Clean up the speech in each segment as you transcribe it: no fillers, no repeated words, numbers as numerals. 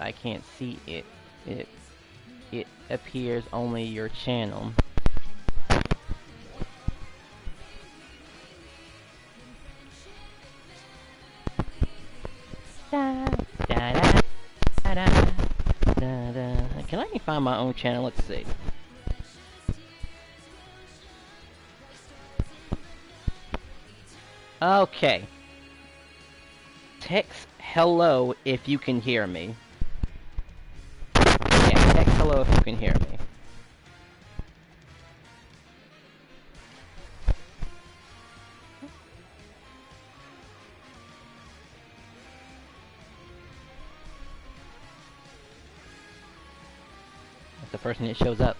I can't see it. It appears only your channel. Da, da, da, da, da, da, da. Can I find my own channel? Let's see. Okay. Text hello if you can hear me. Yeah, text hello if you can hear me. That's the first thing that shows up.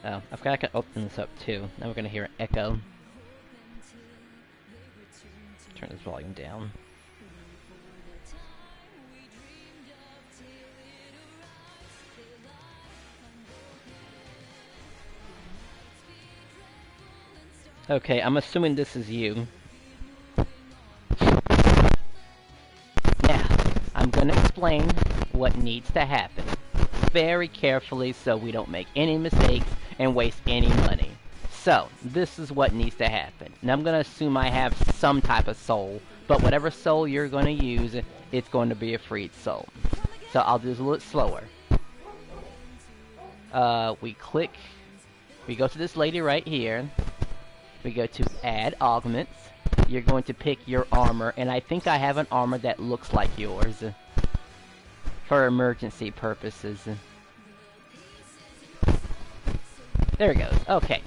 Oh, I forgot I could open this up too. Now we're gonna hear an echo. Turn this volume down. Okay, I'm assuming this is you. Now, I'm gonna explain what needs to happen very carefully so we don't make any mistakes and waste any money. So, this is what needs to happen. Now I'm going to assume I have some type of soul, but whatever soul you're going to use, it's going to be a freed soul. So I'll do this a little slower. We go to this lady right here. We go to add augments. You're going to pick your armor, and I think I have an armor that looks like yours. For emergency purposes. There it goes. Okay.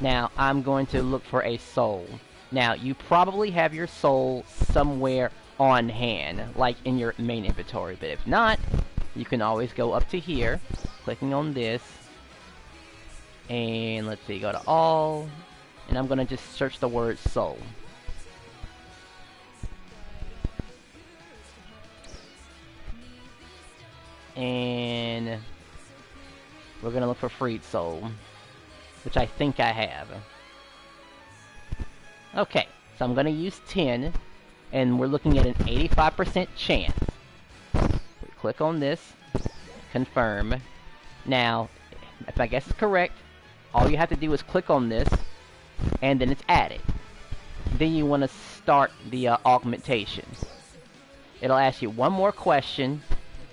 Now, I'm going to look for a soul. Now, you probably have your soul somewhere on hand, like in your main inventory. But if not, you can always go up to here, clicking on this. And let's see, go to all. And I'm going to just search the word soul. And we're gonna look for freed soul, which I think I have. Okay, so I'm gonna use 10, and we're looking at an 85% chance. We click on this, confirm. Now, if I guess it's correct, all you have to do is click on this, and then it's added. Then you want to start the augmentation. It'll ask you one more question.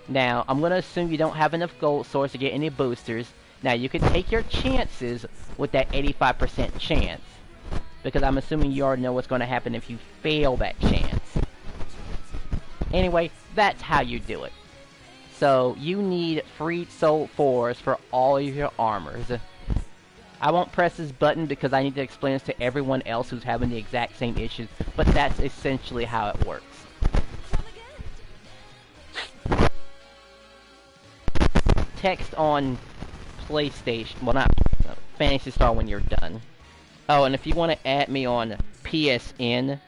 Now, I'm going to assume you don't have enough gold swords to get any boosters. Now, you can take your chances with that 85% chance. Because I'm assuming you already know what's going to happen if you fail that chance. Anyway, that's how you do it. So, you need freed soul 4s for all of your armors. I won't press this button because I need to explain this to everyone else who's having the exact same issues. But that's essentially how it works. Text on PlayStation, well not Phantasy Star when you're done. Oh, and if you want to add me on PSN,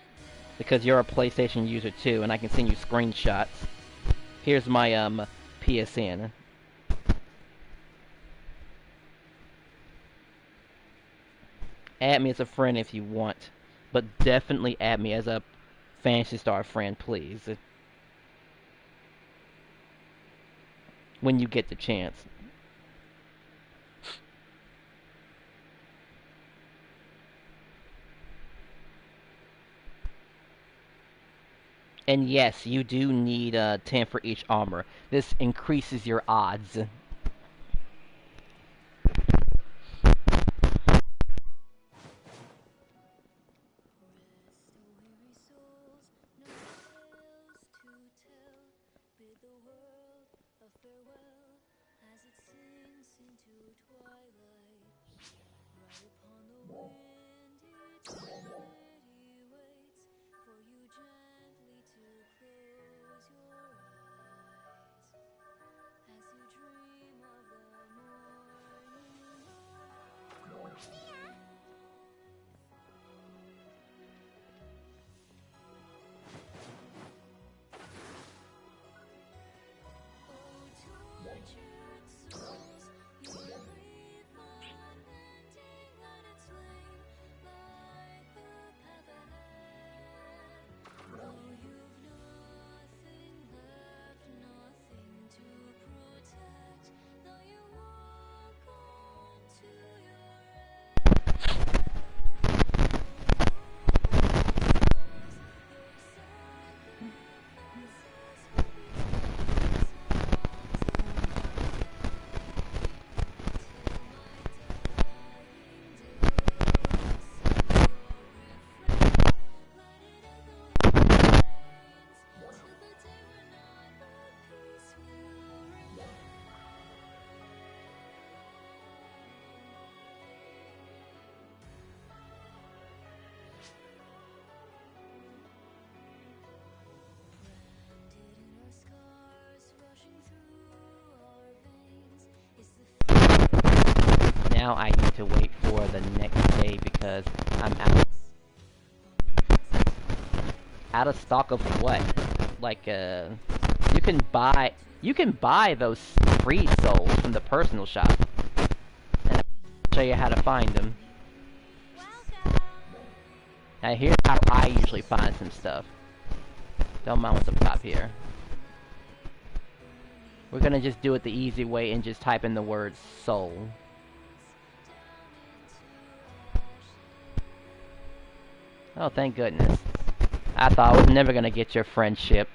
because you're a PlayStation user too, and I can send you screenshots. Here's my PSN. Add me as a friend if you want, but definitely add me as a Phantasy Star friend, please. When you get the chance. And yes, you do need 10 for each armor. This increases your odds. now I need to wait for the next day because I'm out of stock of what? Like, you can buy those free souls from the personal shop. And I'll show you how to find them. Now here's how I usually find some stuff. Don't mind what's up top here. We're gonna just do it the easy way and just type in the word soul. Oh, thank goodness. I thought I was never gonna get your friendship.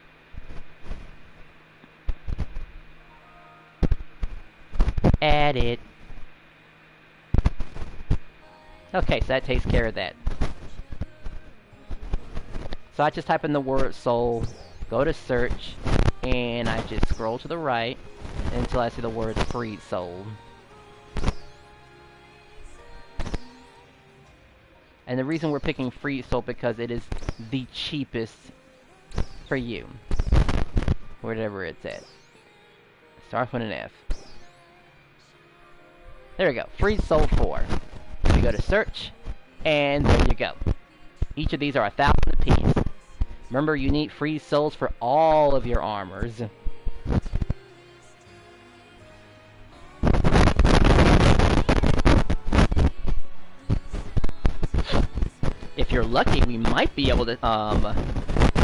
Add it. Okay, so that takes care of that. So I just type in the word soul, go to search, and I just scroll to the right until I see the word freed soul. And the reason we're picking freed soul because it is the cheapest for you. Whatever it's at. Starts with an F. There we go. Freed soul 4. You go to search, and there you go. Each of these are 1,000 apiece. Remember, you need free souls for all of your armors. If you're lucky, we might be able to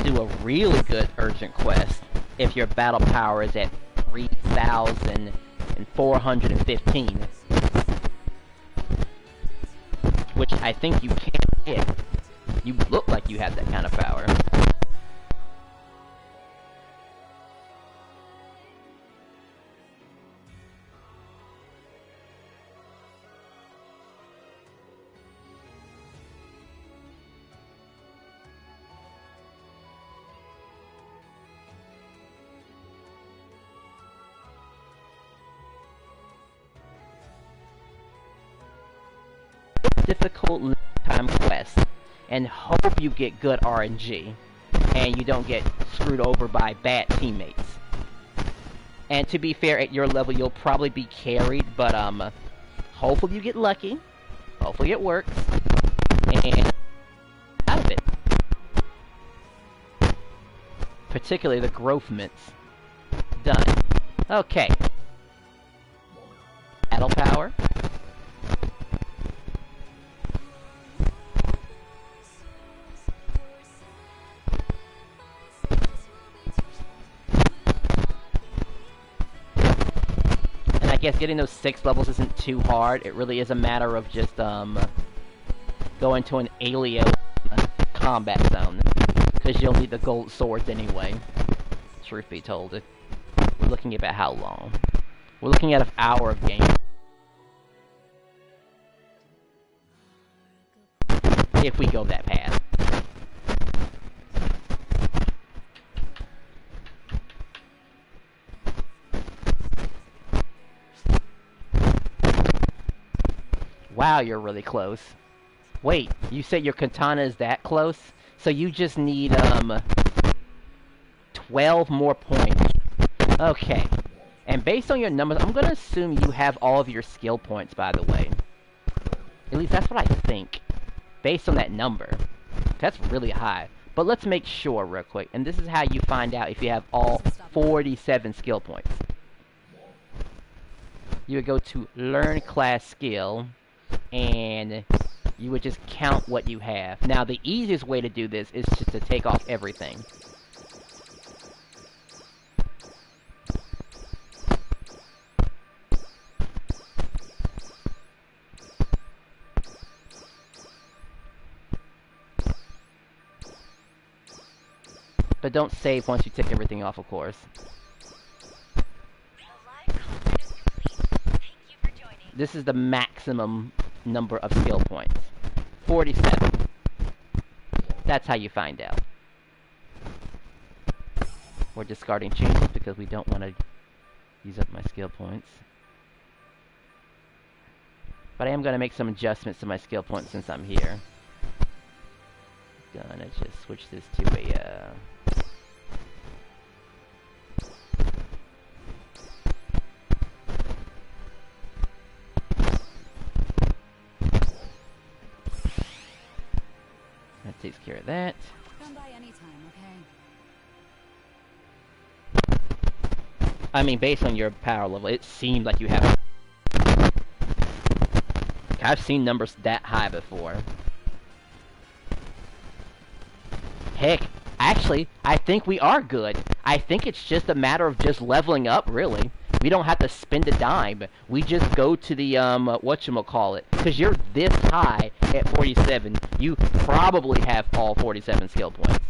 do a really good urgent quest if your battle power is at 3,415. Which I think you can hit. You look like you have that kind of power. Difficult time quest and hope you get good RNG and you don't get screwed over by bad teammates. And to be fair, at your level you'll probably be carried, but hopefully you get lucky, hopefully it works, and out of it. Particularly the growth mints. Done. Okay. Battle power. I guess getting those 6 levels isn't too hard. It really is a matter of just going to an alien combat zone, because you'll need the gold swords anyway. Truth be told, we're looking at about how long? We're looking at an hour of game. If we go that path. Wow, you're really close. Wait, you said your katana is that close? So you just need, 12 more points. Okay. And based on your numbers, I'm gonna assume you have all of your skill points, by the way. At least that's what I think. Based on that number. That's really high. But let's make sure real quick. And this is how you find out if you have all 47 skill points. You would go to Learn Class Skill, and you would just count what you have. Now, the easiest way to do this is just to take off everything. But don't save once you take everything off, of course. This is the maximum number of skill points. 47. That's how you find out. We're discarding changes because we don't want to use up my skill points. But I am going to make some adjustments to my skill points since I'm here. Gonna just switch this to a, takes care of that. Come by anytime, okay? I mean, based on your power level, it seemed like you have... I've seen numbers that high before. Heck, actually, I think we are good. I think it's just a matter of just leveling up, really. We don't have to spend a dime. We just go to the, whatchamacallit. Because you're this high at 47, you probably have all 47 skill points.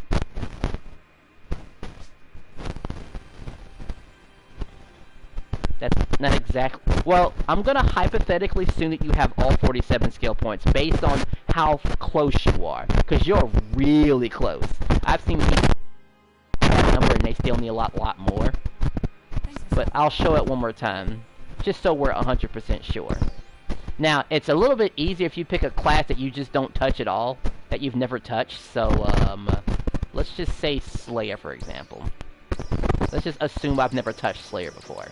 That's not exactly... Well, I'm gonna hypothetically assume that you have all 47 skill points based on how close you are. Because you're really close. I've seen people that number and they still need a lot more. But I'll show it one more time, just so we're 100% sure. Now, it's a little bit easier if you pick a class that you just don't touch at all, that you've never touched. So, let's just say Slayer, for example. Let's just assume I've never touched Slayer before.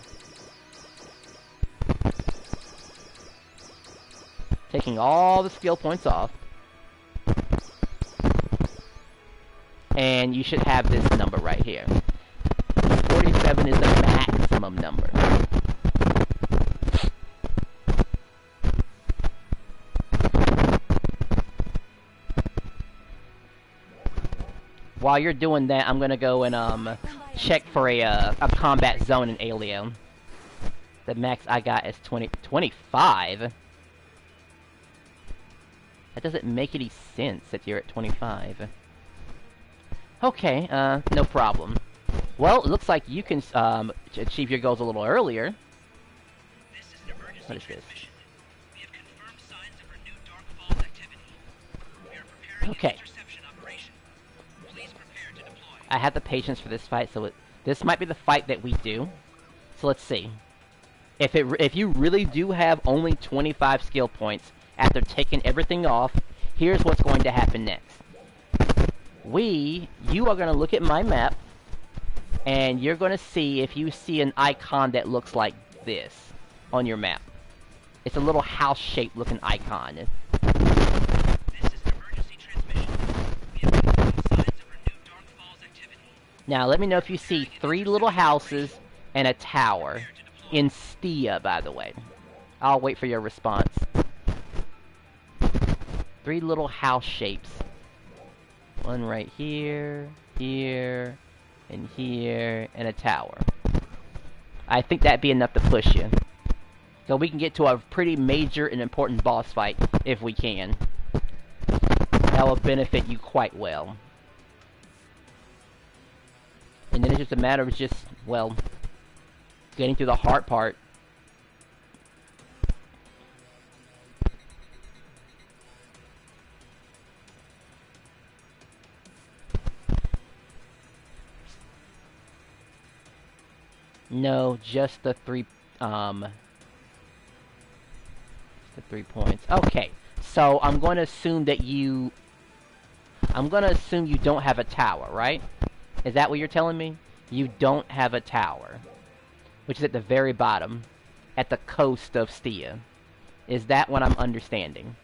Taking all the skill points off. And you should have this number right here. 47 is the maximum number. While you're doing that, I'm gonna go and check for a combat zone in Alio. The max I got is 25. That doesn't make any sense that you're at 25. Okay, no problem. Well, it looks like you can achieve your goals a little earlier. What is this? We have confirmed signs of renewed Dark Falls activity. We are preparing an interception operation. Please prepare to deploy. I have the patience for this fight, so this might be the fight that we do. So let's see. If you really do have only 25 skill points after taking everything off, here's what's going to happen next. You are going to look at my map, and you're going to see if you see an icon that looks like this on your map. It's a little house-shaped looking icon. This is an emergency transmission. We have confirmed signs of renewed Dark Falls activity. Now, let me know if you see 3 little houses and a tower. In Stia, by the way. I'll wait for your response. 3 little house shapes. One right here, here, and here, and a tower. I think that'd be enough to push you. So we can get to a pretty major and important boss fight, if we can. That will benefit you quite well. And then it's just a matter of just, well, getting through the hard part. No, just the 3 points. Okay, so I'm going to assume that you don't have a tower, right? Is that what you're telling me? You don't have a tower, which is at the very bottom, at the coast of Stia. Is that what I'm understanding?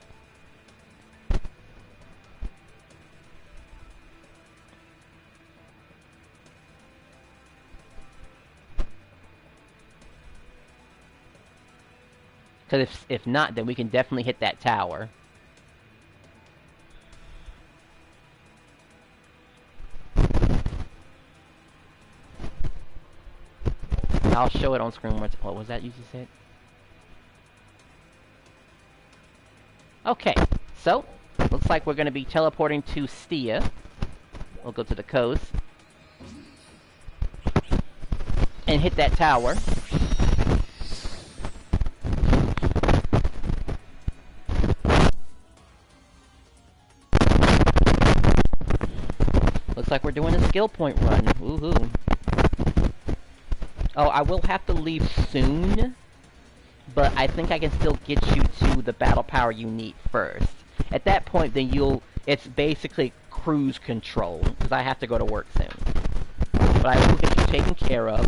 Because if not, then we can definitely hit that tower. I'll show it on screen. What was that you just said? Okay, so looks like we're going to be teleporting to Stia. We'll go to the coast and hit that tower. Looks like we're doing a skill point run. Woohoo. Oh, I will have to leave soon, but I think I can still get you to the battle power you need first. At that point, then it's basically cruise control, because I have to go to work soon. But I will get you taken care of.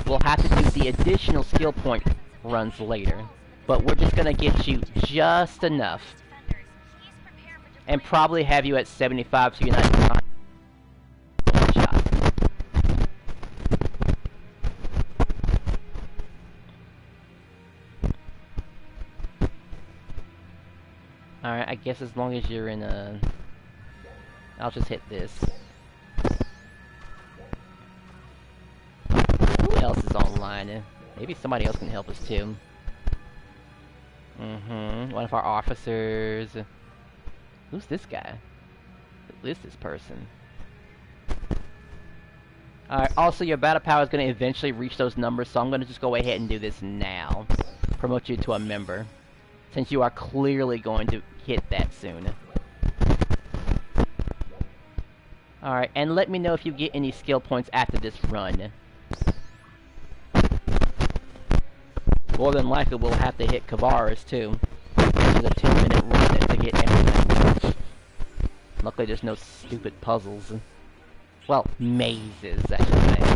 We'll have to do the additional skill point runs later, but we're just going to get you just enough. and probably have you at 75 so you're not one shot. Alright, I guess as long as you're in a... I'll just hit this. Who else is online? Maybe somebody else can help us too. One of our officers. Who's this guy? Who is this person? Alright, also your battle power is going to eventually reach those numbers, so I'm going to just go ahead and do this now. Promote you to a member. Since you are clearly going to hit that soon. Alright, and let me know if you get any skill points after this run. More than likely we'll have to hit Kavaras too. Which is a 2-minute run to get everything. Luckily there's no stupid puzzles. Well, mazes, I should say.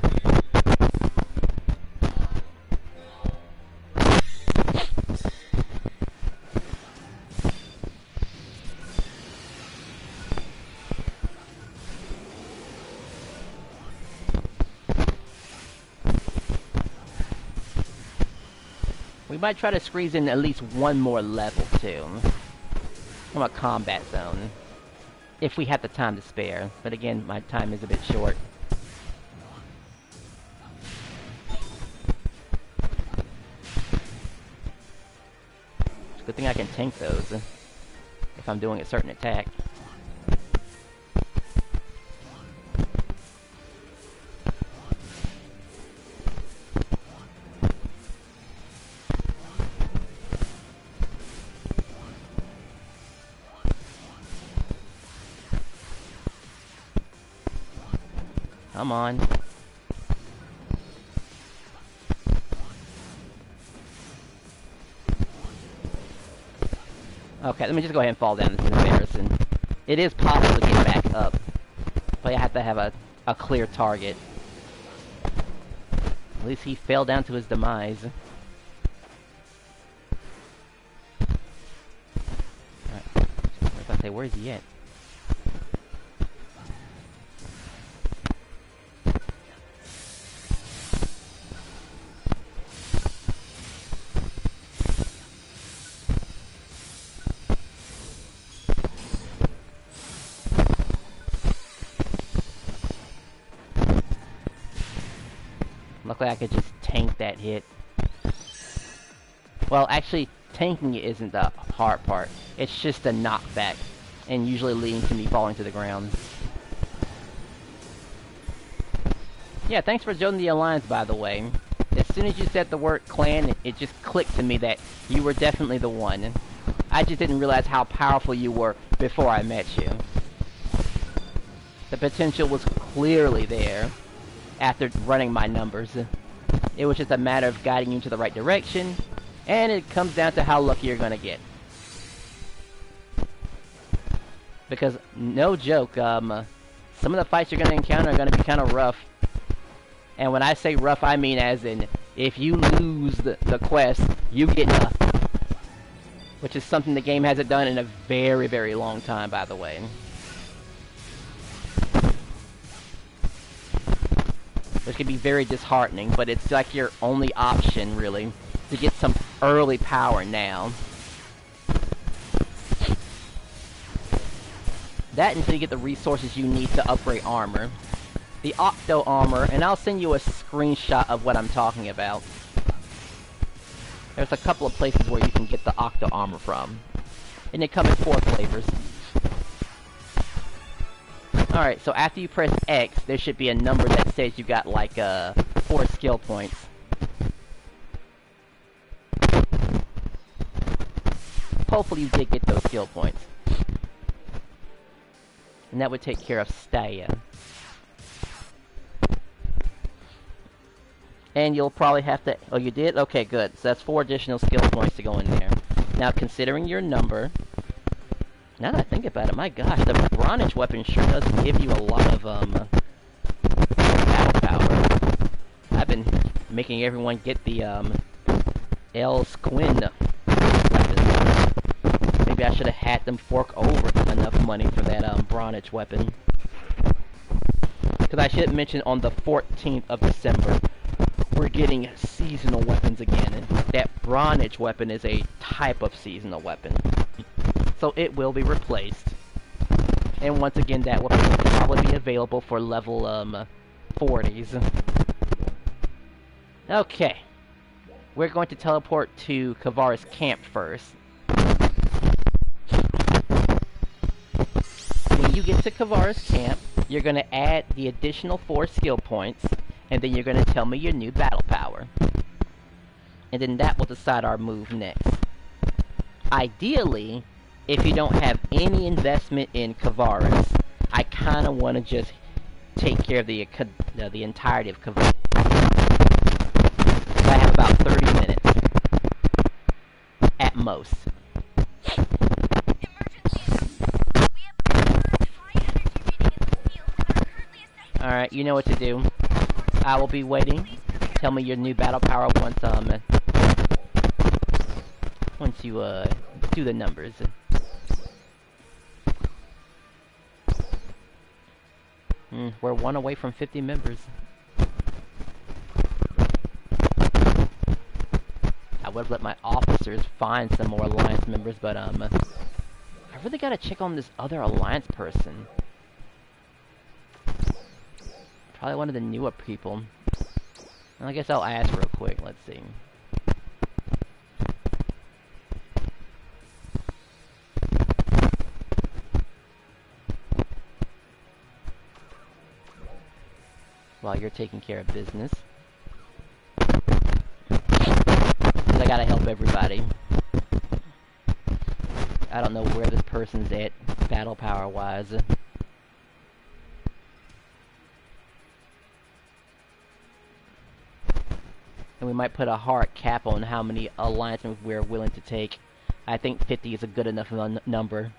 We might try to squeeze in at least one more level, too. From a combat zone. If we have the time to spare. But again, my time is a bit short. It's a good thing I can tank those. If I'm doing a certain attack. Come on. Okay, let me just go ahead and fall down. This is embarrassing. It is possible to get back up. But I have to have a clear target. At least he fell down to his demise. Alright. I was about to say, where is he at? Luckily I could just tank that hit. Well, actually, tanking it isn't the hard part. It's just a knockback, and usually leading to me falling to the ground. Yeah, thanks for joining the Alliance, by the way. As soon as you said the word clan, it just clicked to me that you were definitely the one. I just didn't realize how powerful you were before I met you. The potential was clearly there. After running my numbers. It was just a matter of guiding you to the right direction, and it comes down to how lucky you're gonna get. Because, no joke, some of the fights you're gonna encounter are gonna be kind of rough. And when I say rough, I mean as in, if you lose the quest, you get nothing. Which is something the game hasn't done in a very, very long time, by the way. Which can be very disheartening, but it's like your only option, really, to get some early power now. That until you get the resources you need to upgrade armor. The Octo armor, and I'll send you a screenshot of what I'm talking about. There's a couple of places where you can get the Octo armor from. And they come in 4 flavors. Alright, so after you press X, there should be a number that says you got like 4 skill points. Hopefully you did get those skill points. And that would take care of Staya. And you'll probably have to... Oh, you did? Okay, good. So that's 4 additional skill points to go in there. Now, considering your number... Now that I think about it, my gosh, the Bronage weapon sure does give you a lot of, battle power. I've been making everyone get the, El Squin weapon. Maybe maybe I should have had them fork over enough money for that bronze weapon. Because I should mention on the 14th of December, we're getting seasonal weapons again. And that bronze weapon is a type of seasonal weapon. So it will be replaced. And once again, that weapon will probably be available for level 40s. Okay. We're going to teleport to Kavara's camp first. When you get to Kavara's camp, you're going to add the additional 4 skill points, and then you're going to tell me your new battle power. And then that will decide our move next. Ideally, if you don't have any investment in Kavara's, I kind of want to just take care of the entirety of Kavara. I have about 30 minutes. At most. Alright, you know what to do. I will be waiting. Tell me your new battle power once you do the numbers. We're 1 away from 50 members. I would have let my officers find some more Alliance members, but I really gotta check on this other Alliance person. Probably one of the newer people. And I guess I'll ask real quick, let's see. While you're taking care of business. Because I gotta help everybody. I don't know where this person's at, battle power wise. And we might put a hard cap on how many alliance moves we're willing to take. I think 50 is a good enough number.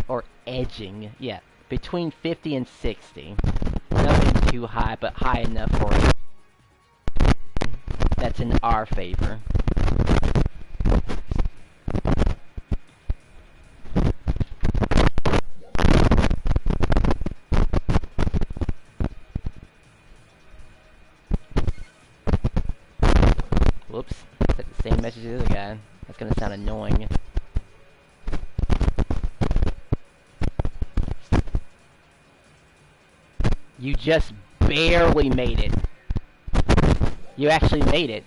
Or edging, yeah. Between 50 and 60. Nothing too high, but high enough for it. That's in our favor. Whoops. Said the same message as the other guy. That's gonna sound annoying. You just barely made it. You actually made it.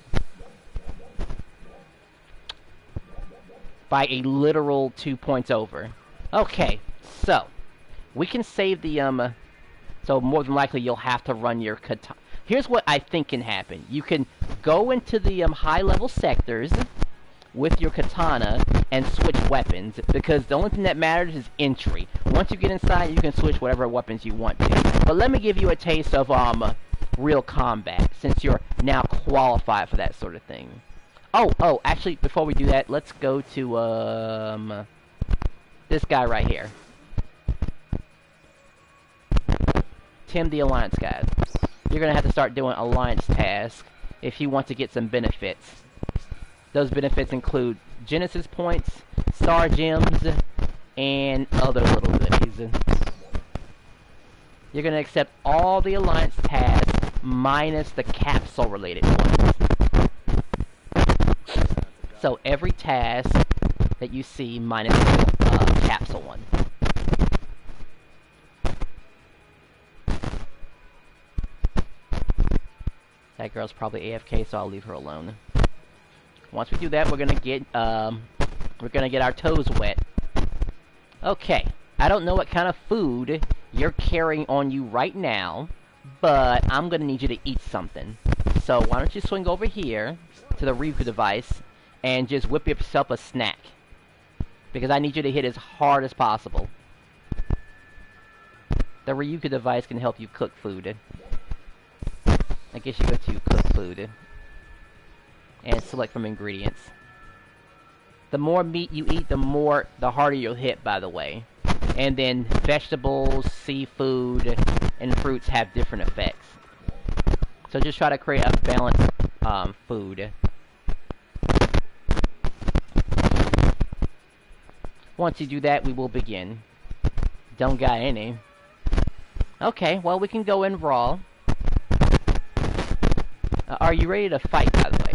By a literal 2 points over. Okay, so we can save the so more than likely you'll have to run your katana. Here's what I think can happen. You can go into the high level sectors with your katana and switch weapons, because the only thing that matters is entry. Once you get inside, you can switch whatever weapons you want to. But let me give you a taste of real combat, since you're now qualified for that sort of thing. Oh, actually, before we do that, let's go to this guy right here. Tim the Alliance guy. You're gonna have to start doing Alliance tasks if you want to get some benefits. Those benefits include Genesis points, Star Gems, and other little goodies. You're going to accept all the Alliance tasks minus the capsule-related ones. So every task that you see minus the capsule one. That girl's probably AFK, so I'll leave her alone. Once we do that, we're gonna get our toes wet. Okay, I don't know what kind of food you're carrying on you right now, but I'm gonna need you to eat something. So why don't you swing over here to the Ryuku device and just whip yourself a snack, because I need you to hit as hard as possible. The Ryuku device can help you cook food. I guess you go to cook food and select from ingredients. The more meat you eat, the harder you'll hit, by the way. And then vegetables, seafood, and fruits have different effects. So just try to create a balanced food. Once you do that, we will begin. Don't got any. Okay, well, we can go in raw. Are you ready to fight, by the way?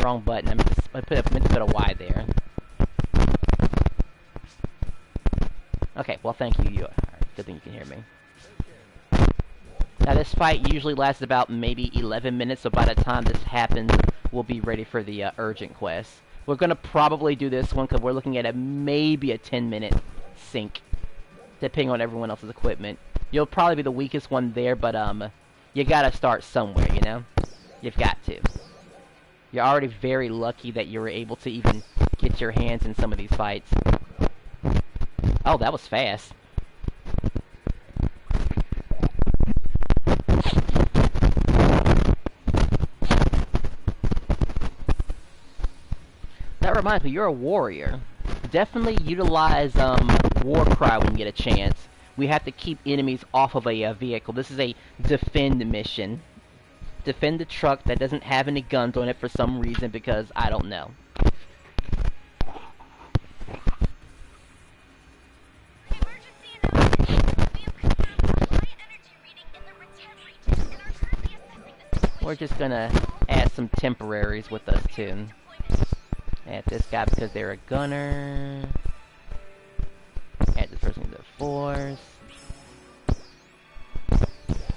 Wrong button. I meant to put a Y there. Okay, well, thank you. Alright, good thing you can hear me. Now, this fight usually lasts about maybe 11 minutes, so by the time this happens, we'll be ready for the urgent quest. We're going to probably do this one because we're looking at maybe a 10-minute sync, depending on everyone else's equipment. You'll probably be the weakest one there, but you gotta start somewhere, you know? You've got to. You're already very lucky that you were able to even get your hands in some of these fights. Oh, that was fast. That reminds me, you're a warrior. Definitely utilize war cry when you get a chance. We have to keep enemies off of a vehicle. This is a defend mission. Defend the truck that doesn't have any guns on it for some reason, because I don't know. We're just gonna add some temporaries with us too. Add this guy because they're a gunner. Add this person to the force.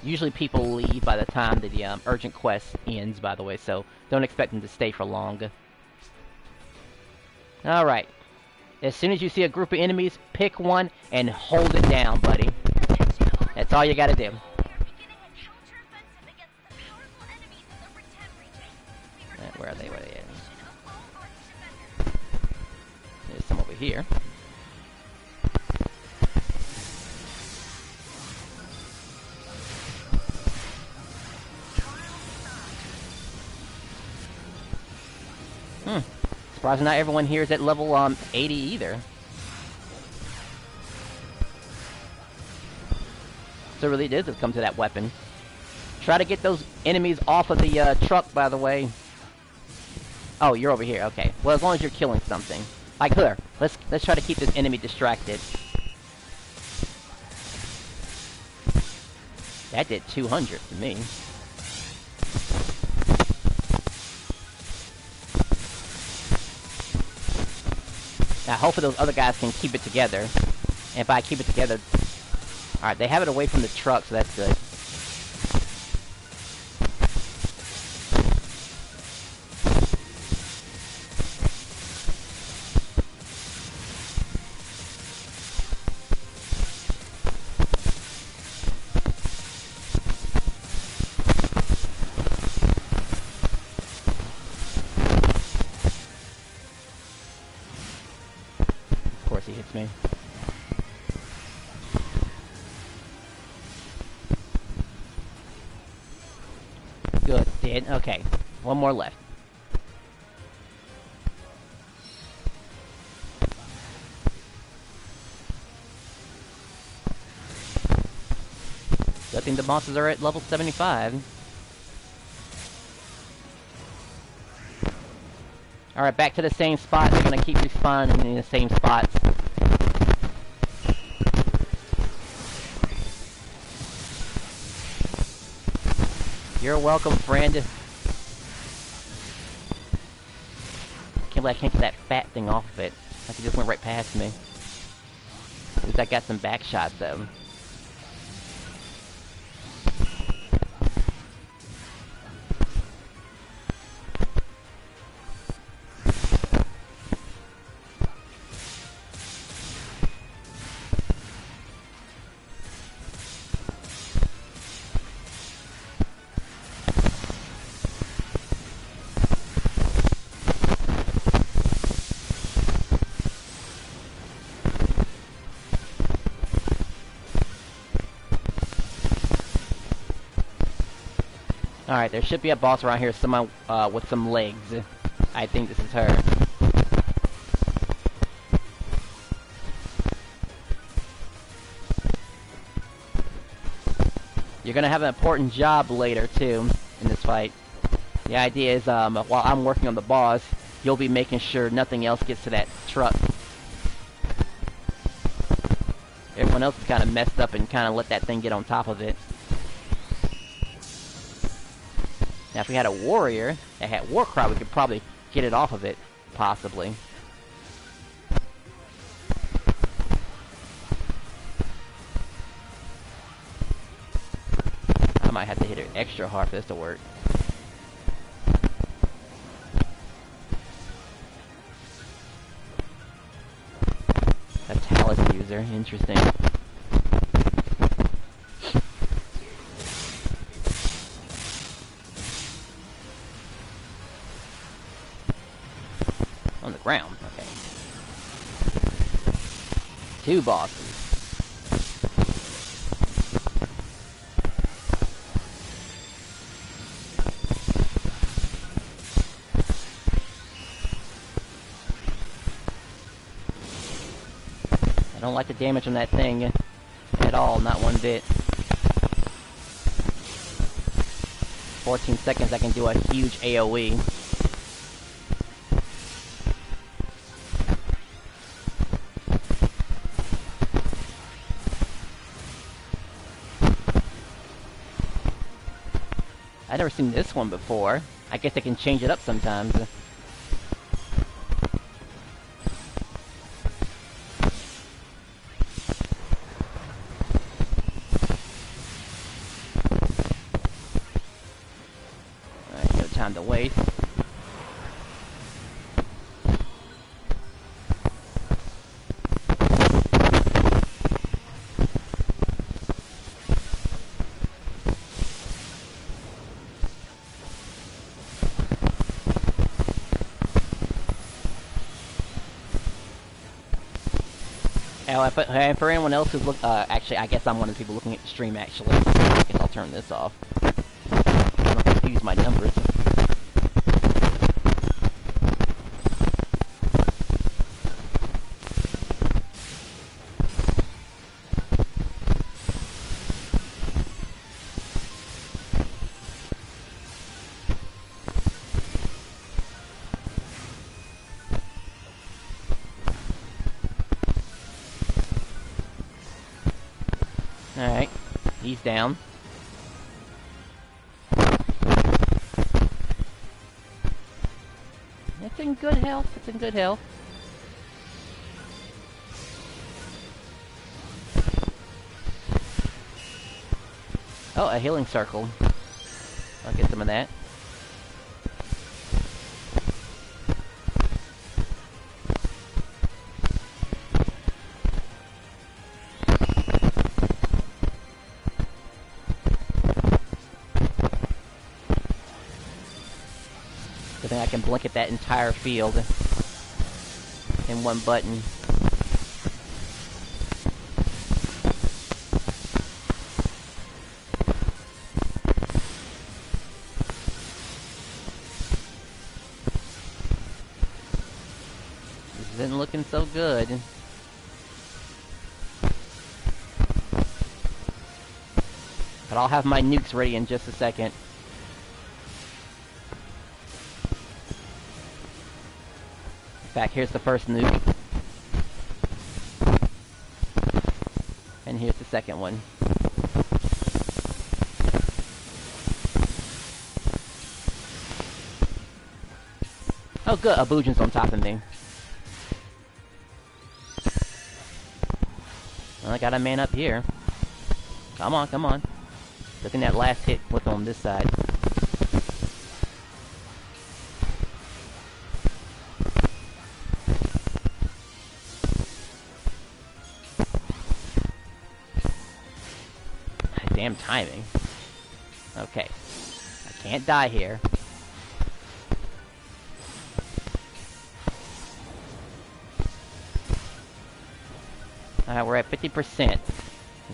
Usually people leave by the time the urgent quest ends, by the way, so don't expect them to stay for long. Alright. As soon as you see a group of enemies, pick one and hold it down, buddy. That's all you gotta do. Where are they? Where are they at? There's some over here. Surprised not everyone here is at level 80 either. So really it does come to that weapon. Try to get those enemies off of the truck, by the way. Oh, you're over here. Okay. Well, as long as you're killing something. Like here. Let's try to keep this enemy distracted. That did 200 to me. Now, hopefully those other guys can keep it together. And if I keep it together... Alright, they have it away from the truck, so that's good. He hits me. Good. Dead. Okay. One more left. Good thing the bosses are at level 75. Alright, back to the same spot. They're gonna keep respawning in the same spots. You're welcome, friend. Can't believe I can't get that fat thing off of it. Like it just went right past me. At least I got some back shots, though. Alright, there should be a boss around here, someone with some legs. I think this is her. You're gonna have an important job later, too, in this fight. The idea is, while I'm working on the boss, you'll be making sure nothing else gets to that truck. Everyone else is kind of messed up and kind of let that thing get on top of it. Now, if we had a warrior that had Warcry, we could probably get it off of it, possibly. I might have to hit it extra hard for this to work. A Talus user, interesting. On the ground, okay. 2 bosses. I don't like the damage on that thing at all, not one bit. 14 seconds I can do a huge AoE. I've never seen this one before. I guess they can change it up sometimes. Alright, no time to waste. Oh, and for anyone else who's actually, I guess I'm one of the people looking at the stream, actually. I guess I'll turn this off. I don't confuse my numbers. Alright, he's down. It's in good health, it's in good health. Oh, a healing circle. I'll get some of that. Good thing I can blanket that entire field in one button. This isn't looking so good. But I'll have my nukes ready in just a second. In fact, here's the first nuke. And here's the second one. Oh good, Abujin's on top of me. Well, I got a man up here. Come on, come on. Looking at that last hit with on this side. Damn timing. Okay. I can't die here. Alright, we're at 50%.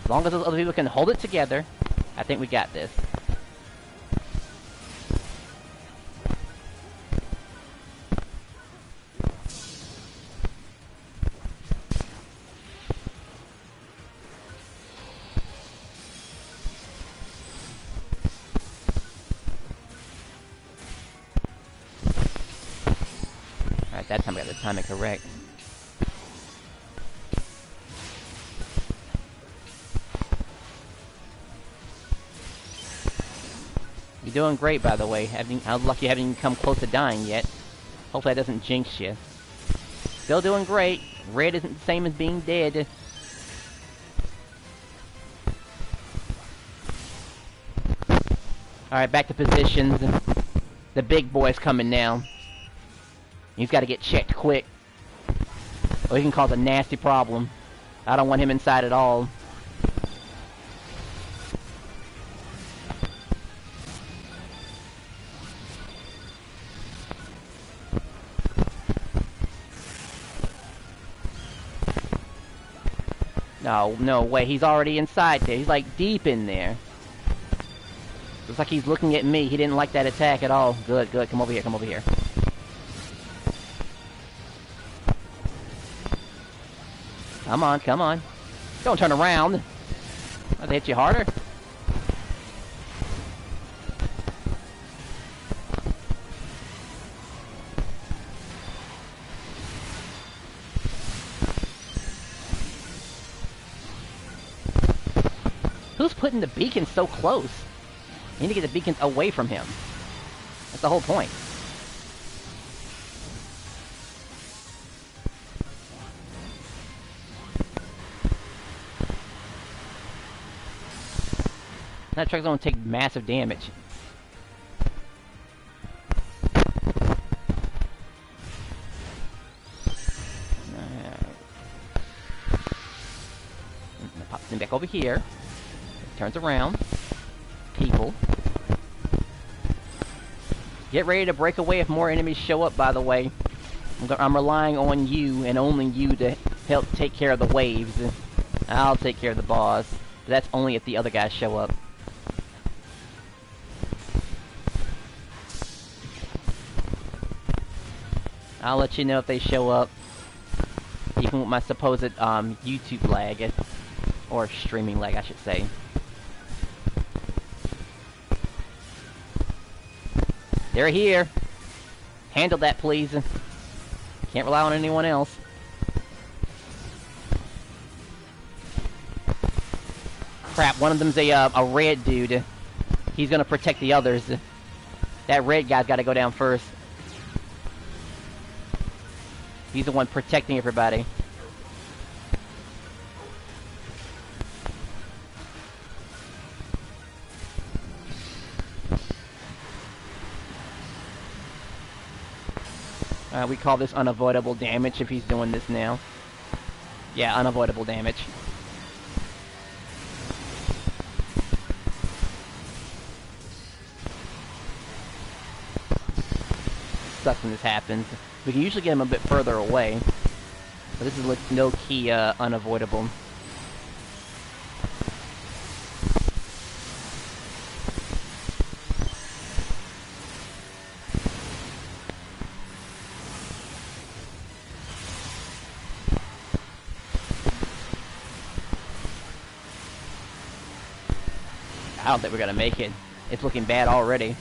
As long as those other people can hold it together, I think we got this. that time I got the timing correct. You're doing great, by the way. I was lucky I haven't even come close to dying yet. Hopefully that doesn't jinx you. Still doing great. Red isn't the same as being dead. Alright, back to positions. The big boy's coming now. He's got to get checked quick, or he can cause a nasty problem. I don't want him inside at all. No, no way. He's already inside there. He's like deep in there. Looks like he's looking at me. He didn't like that attack at all. Good, good. Come over here, come over here. Come on, come on. Don't turn around. I'll hit you harder. Who's putting the beacons so close? You need to get the beacons away from him. That's the whole point. That truck's gonna take massive damage. Pops him back over here. Turns around. People. Get ready to break away if more enemies show up, by the way. I'm relying on you and only you to help take care of the waves. I'll take care of the boss. But that's only if the other guys show up. I'll let you know if they show up. Even with my supposed YouTube lag. Or streaming lag, I should say. They're here. Handle that, please. Can't rely on anyone else. Crap, one of them's a red dude. He's gonna protect the others. That red guy's gotta go down first. He's the one protecting everybody. We call this unavoidable damage if he's doing this now. Yeah, unavoidable damage. Sucks when this happens. We can usually get him a bit further away. But this is like no-key unavoidable. I don't think we're gonna make it. It's looking bad already.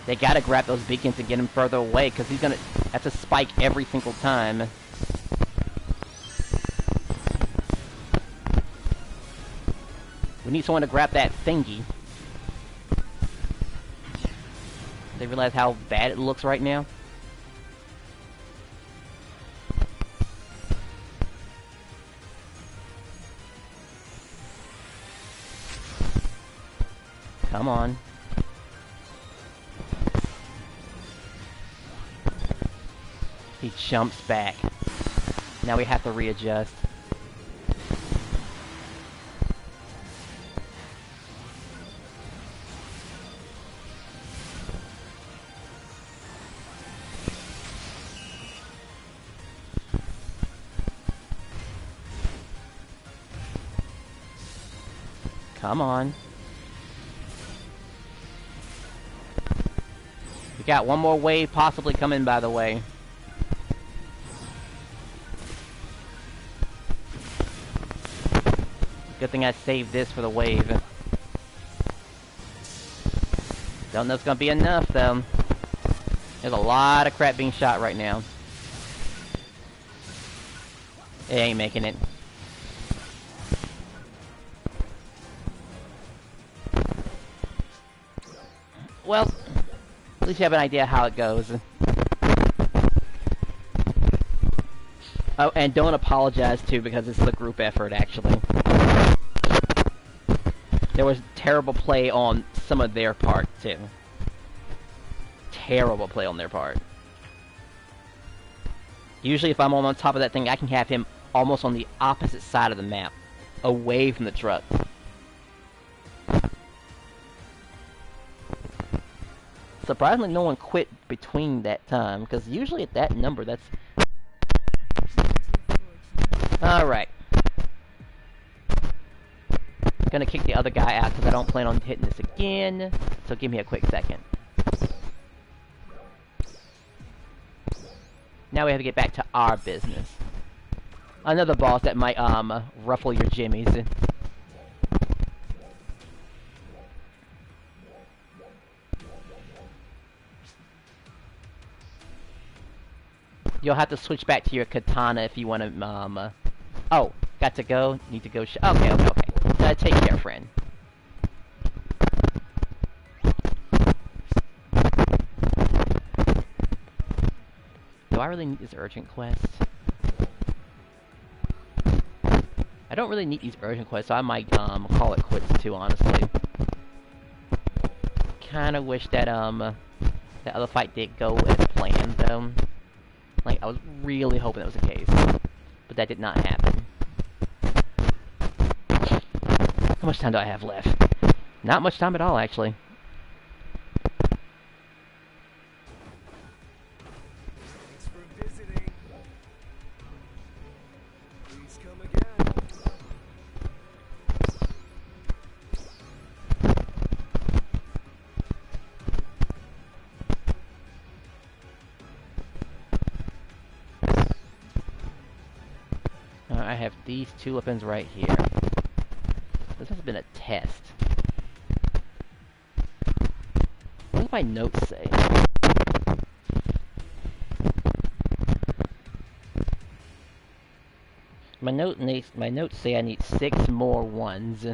They gotta grab those beacons and get him further away, because he's gonna have to spike every single time. We need someone to grab that thingy. They realize how bad it looks right now? Come on. He jumps back. Now we have to readjust. Come on. We got one more wave possibly coming, by the way. Good thing I saved this for the wave. Don't know if it's gonna be enough, though. There's a lot of crap being shot right now. It ain't making it. Well, at least you have an idea how it goes. Oh, and don't apologize, too, because this is a group effort, actually. There was terrible play on some of their part, too. Terrible play on their part. Usually if I'm on top of that thing, I can have him almost on the opposite side of the map, away from the truck. Surprisingly, no one quit between that time, because usually at that number, that's... Alright. Gonna kick the other guy out, because I don't plan on hitting this again, so give me a quick second. Now we have to get back to our business. Another boss that might, ruffle your jimmies. You'll have to switch back to your katana if you want to, Oh, got to go? Need to go okay. Take care, friend. Do I really need this urgent quest? I don't really need these urgent quests, so I might, call it quits too, honestly. Kinda wish that, that other fight did go as planned, though. Like, I was really hoping that was the case. But that did not happen. How much time do I have left? Not much time at all, actually. Thanks for visiting. Please come again. I have these two weapons right here. This has been a test. What do my notes say? My notes say I need 6 more ones.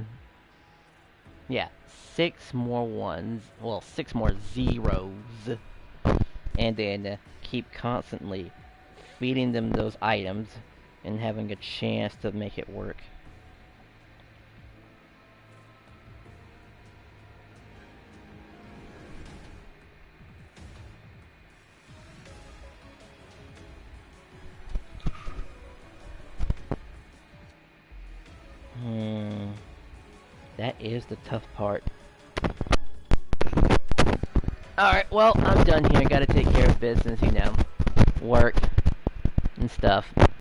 Yeah, 6 more ones. Well, 6 more zeros. And then keep constantly feeding them those items and having a chance to make it work. That is the tough part. Alright, well, I'm done here. Gotta take care of business, you know. Work and stuff.